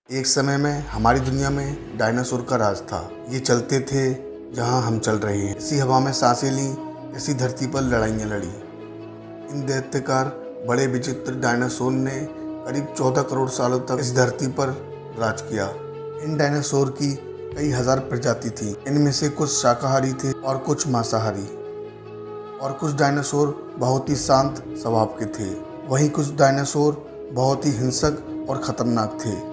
एक समय में हमारी दुनिया में डायनासोर का राज था। ये चलते थे जहां हम चल रहे हैं, इसी हवा में सांसें ली, इसी धरती पर लड़ाइयाँ लड़ी। इन दैत्यकार बड़े विचित्र डायनासोर ने करीब 14 करोड़ सालों तक इस धरती पर राज किया। इन डायनासोर की कई हजार प्रजाति थी। इनमें से कुछ शाकाहारी थे और कुछ मांसाहारी, और कुछ डायनासोर बहुत ही शांत स्वभाव के थे। वहीं कुछ डायनासोर बहुत ही हिंसक और खतरनाक थे।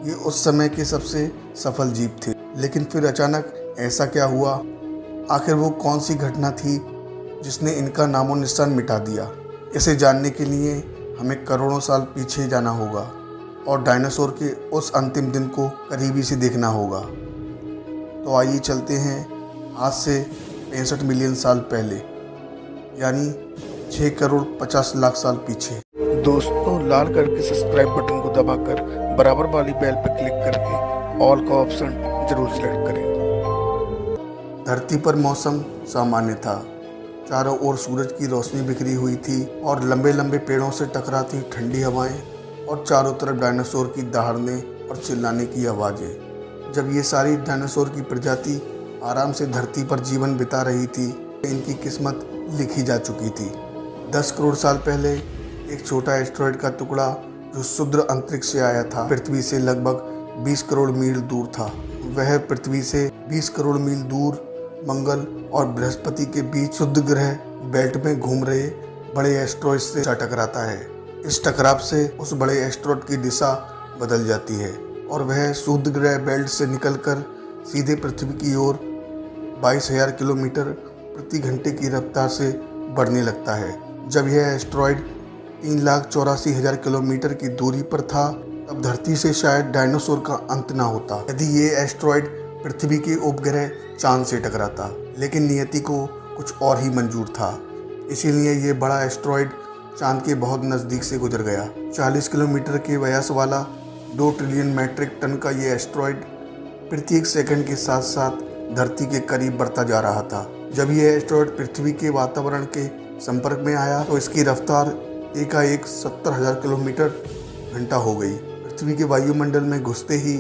ये उस समय के सबसे सफल जीव थे। लेकिन फिर अचानक ऐसा क्या हुआ? आखिर वो कौन सी घटना थी जिसने इनका नामो निशान मिटा दिया? इसे जानने के लिए हमें करोड़ों साल पीछे जाना होगा और डायनासोर के उस अंतिम दिन को करीबी से देखना होगा। तो आइए चलते हैं आज से 65 मिलियन साल पहले, यानी 6 करोड़ 50 लाख साल पीछे। दोस्तों, लाल कलर के सब्सक्राइब बटन को दबाकर बराबर वाली बेल पर क्लिक करके ऑल का ऑप्शन जरूर सिलेक्ट करें। धरती पर मौसम सामान्य था। चारों ओर सूरज की रोशनी बिखरी हुई थी और लंबे लंबे पेड़ों से टकराती ठंडी हवाएं और चारों तरफ डायनासोर की दहाड़ने और चिल्लाने की आवाज़ें। जब ये सारी डायनासोर की प्रजाति आराम से धरती पर जीवन बिता रही थी, इनकी किस्मत लिखी जा चुकी थी। 10 करोड़ साल पहले एक छोटा एस्टेरॉयड का टुकड़ा जो शुद्र अंतरिक्ष से आया था, पृथ्वी से लगभग 20 करोड़ मील दूर था। वह पृथ्वी से 20 करोड़ मील दूर मंगल और बृहस्पति के बीच शुद्ध ग्रह बेल्ट में घूम रहे बड़े एस्टेरॉयड से जा टकराता है। इस टकराव से उस बड़े एस्टेरॉयड की दिशा बदल जाती है और वह शुद्ध ग्रह बेल्ट से निकलकर सीधे पृथ्वी की ओर 22,000 किलोमीटर प्रति घंटे की रफ्तार से बढ़ने लगता है। जब यह एस्टेरॉयड 3,84,000 किलोमीटर की दूरी पर था, तब धरती से शायद डायनासोर का अंत ना होता यदि ये एस्टेरॉयड पृथ्वी के उपग्रह चांद से टकराता। लेकिन नियति को कुछ और ही मंजूर था, इसीलिए ये बड़ा एस्टेरॉयड चांद के बहुत नज़दीक से गुजर गया। 40 किलोमीटर के व्यास वाला 2 ट्रिलियन मैट्रिक टन का ये एस्टेरॉयड प्रत्येक सेकंड के साथ साथ धरती के करीब बढ़ता जा रहा था। जब यह एस्टेरॉयड पृथ्वी के वातावरण के संपर्क में आया तो इसकी रफ्तार एकाएक 70,000 किलोमीटर घंटा हो गई। पृथ्वी के वायुमंडल में घुसते ही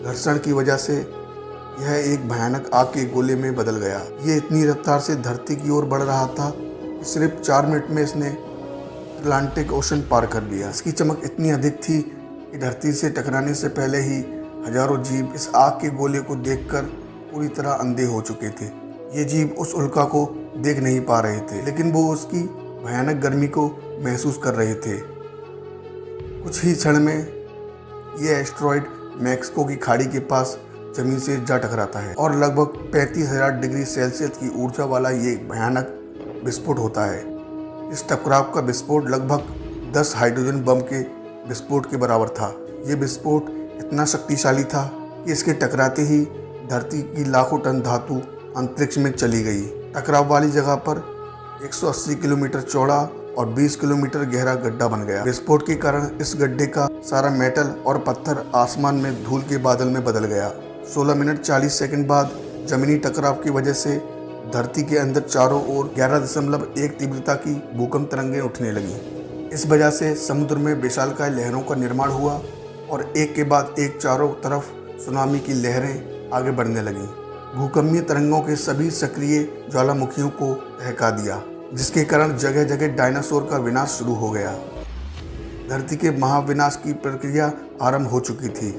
घर्षण की वजह से यह एक भयानक आग के गोले में बदल गया। ये इतनी रफ्तार से धरती की ओर बढ़ रहा था कि सिर्फ 4 मिनट में इसने अटलांटिक ओशन पार कर लिया। इसकी चमक इतनी अधिक थी कि धरती से टकराने से पहले ही हजारों जीव इस आग के गोले को देखकर पूरी तरह अंधे हो चुके थे। ये जीव उस उल्का को देख नहीं पा रहे थे, लेकिन वो उसकी भयानक गर्मी को महसूस कर रहे थे। कुछ ही क्षण में ये एस्टेरॉयड मैक्सिको की खाड़ी के पास जमीन से जा टकराता है और लगभग 35,000 डिग्री सेल्सियस की ऊर्जा वाला ये भयानक विस्फोट होता है। इस टकराव का विस्फोट लगभग 10 हाइड्रोजन बम के विस्फोट के बराबर था। ये विस्फोट इतना शक्तिशाली था कि इसके टकराते ही धरती की लाखों टन धातु अंतरिक्ष में चली गई। टकराव वाली जगह पर 180 किलोमीटर चौड़ा और 20 किलोमीटर गहरा गड्ढा बन गया। विस्फोट के कारण इस गड्ढे का सारा मेटल और पत्थर आसमान में धूल के बादल में बदल गया। 16 मिनट 40 सेकंड बाद जमीनी टकराव की वजह से धरती के अंदर चारों ओर 11.1 तीव्रता की भूकंप तरंगें उठने लगीं। इस वजह से समुद्र में विशालकाय लहरों का निर्माण हुआ और एक के बाद एक चारों तरफ सुनामी की लहरें आगे बढ़ने लगीं। भूकंपीय तरंगों के सभी सक्रिय ज्वालामुखियों को दहका दिया, जिसके कारण जगह जगह डायनासोर का विनाश शुरू हो गया। धरती के महाविनाश की प्रक्रिया आरंभ हो चुकी थी।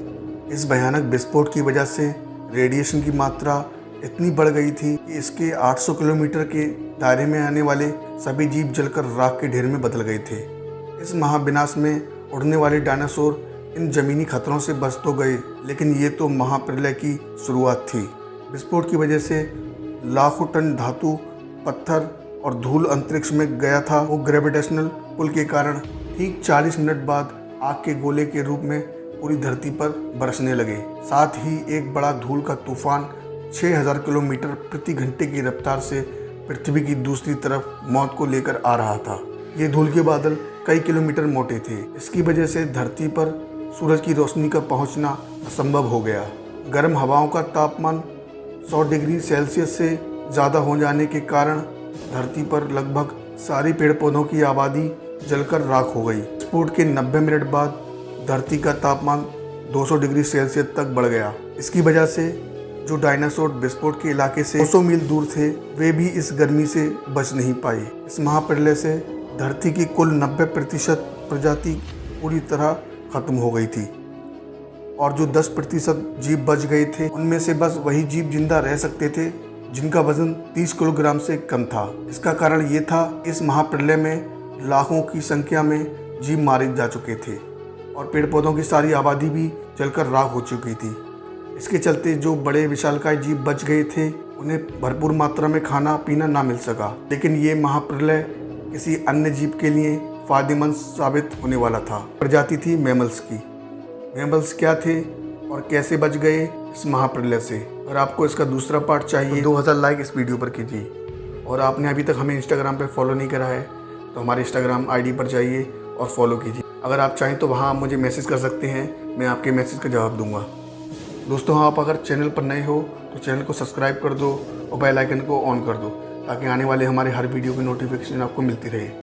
इस भयानक विस्फोट की वजह से रेडिएशन की मात्रा इतनी बढ़ गई थी कि इसके 800 किलोमीटर के दायरे में आने वाले सभी जीव जलकर राख के ढेर में बदल गए थे। इस महाविनाश में उड़ने वाले डायनासोर इन जमीनी खतरों से बच तो गए, लेकिन ये तो महाप्रलय की शुरुआत थी। विस्फोट की वजह से लाखों टन धातु, पत्थर और धूल अंतरिक्ष में गया था। वो ग्रेविटेशनल पुल के कारण ठीक 40 मिनट बाद आग के गोले के रूप में पूरी धरती पर बरसने लगे। साथ ही एक बड़ा धूल का तूफान 6,000 किलोमीटर प्रति घंटे की रफ्तार से पृथ्वी की दूसरी तरफ मौत को लेकर आ रहा था। ये धूल के बादल कई किलोमीटर मोटे थे। इसकी वजह से धरती पर सूरज की रोशनी का पहुंचना असंभव हो गया। गर्म हवाओं का तापमान 100 डिग्री सेल्सियस से ज़्यादा हो जाने के कारण धरती पर लगभग सारी पेड़ पौधों की आबादी जलकर राख हो गई। विस्फोट के 90 मिनट बाद धरती का तापमान 200 डिग्री सेल्सियस तक बढ़ गया। इसकी वजह से जो डायनासोर विस्फोट के इलाके से 200 मील दूर थे वे भी इस गर्मी से बच नहीं पाए। इस महाप्रलय से धरती की कुल 90% प्रजाति पूरी तरह खत्म हो गई थी और जो 10% जीव बच गए थे उनमें से बस वही जीव जिंदा रह सकते थे जिनका वजन 30 किलोग्राम से कम था। इसका कारण ये था इस महाप्रलय में लाखों की संख्या में जीव मारे जा चुके थे और पेड़ पौधों की सारी आबादी भी जलकर राख हो चुकी थी। इसके चलते जो बड़े विशालकाय जीव बच गए थे उन्हें भरपूर मात्रा में खाना पीना ना मिल सका। लेकिन ये महाप्रलय किसी अन्य जीव के लिए फायदेमंद साबित होने वाला था। प्रजाति थी मैमल्स की। मैमल्स क्या थे और कैसे बच गए इस महाप्रलय से। अगर आपको इसका दूसरा पार्ट चाहिए तो 2000 लाइक इस वीडियो पर कीजिए और आपने अभी तक हमें इंस्टाग्राम पर फॉलो नहीं करा है तो हमारे इंस्टाग्राम आईडी पर जाइए और फॉलो कीजिए। अगर आप चाहें तो वहाँ आप मुझे मैसेज कर सकते हैं, मैं आपके मैसेज का जवाब दूंगा। दोस्तों आप अगर चैनल पर नए हो तो चैनल को सब्सक्राइब कर दो और बेल आइकन को ऑन कर दो ताकि आने वाले हमारे हर वीडियो की नोटिफिकेशन आपको मिलती रहे।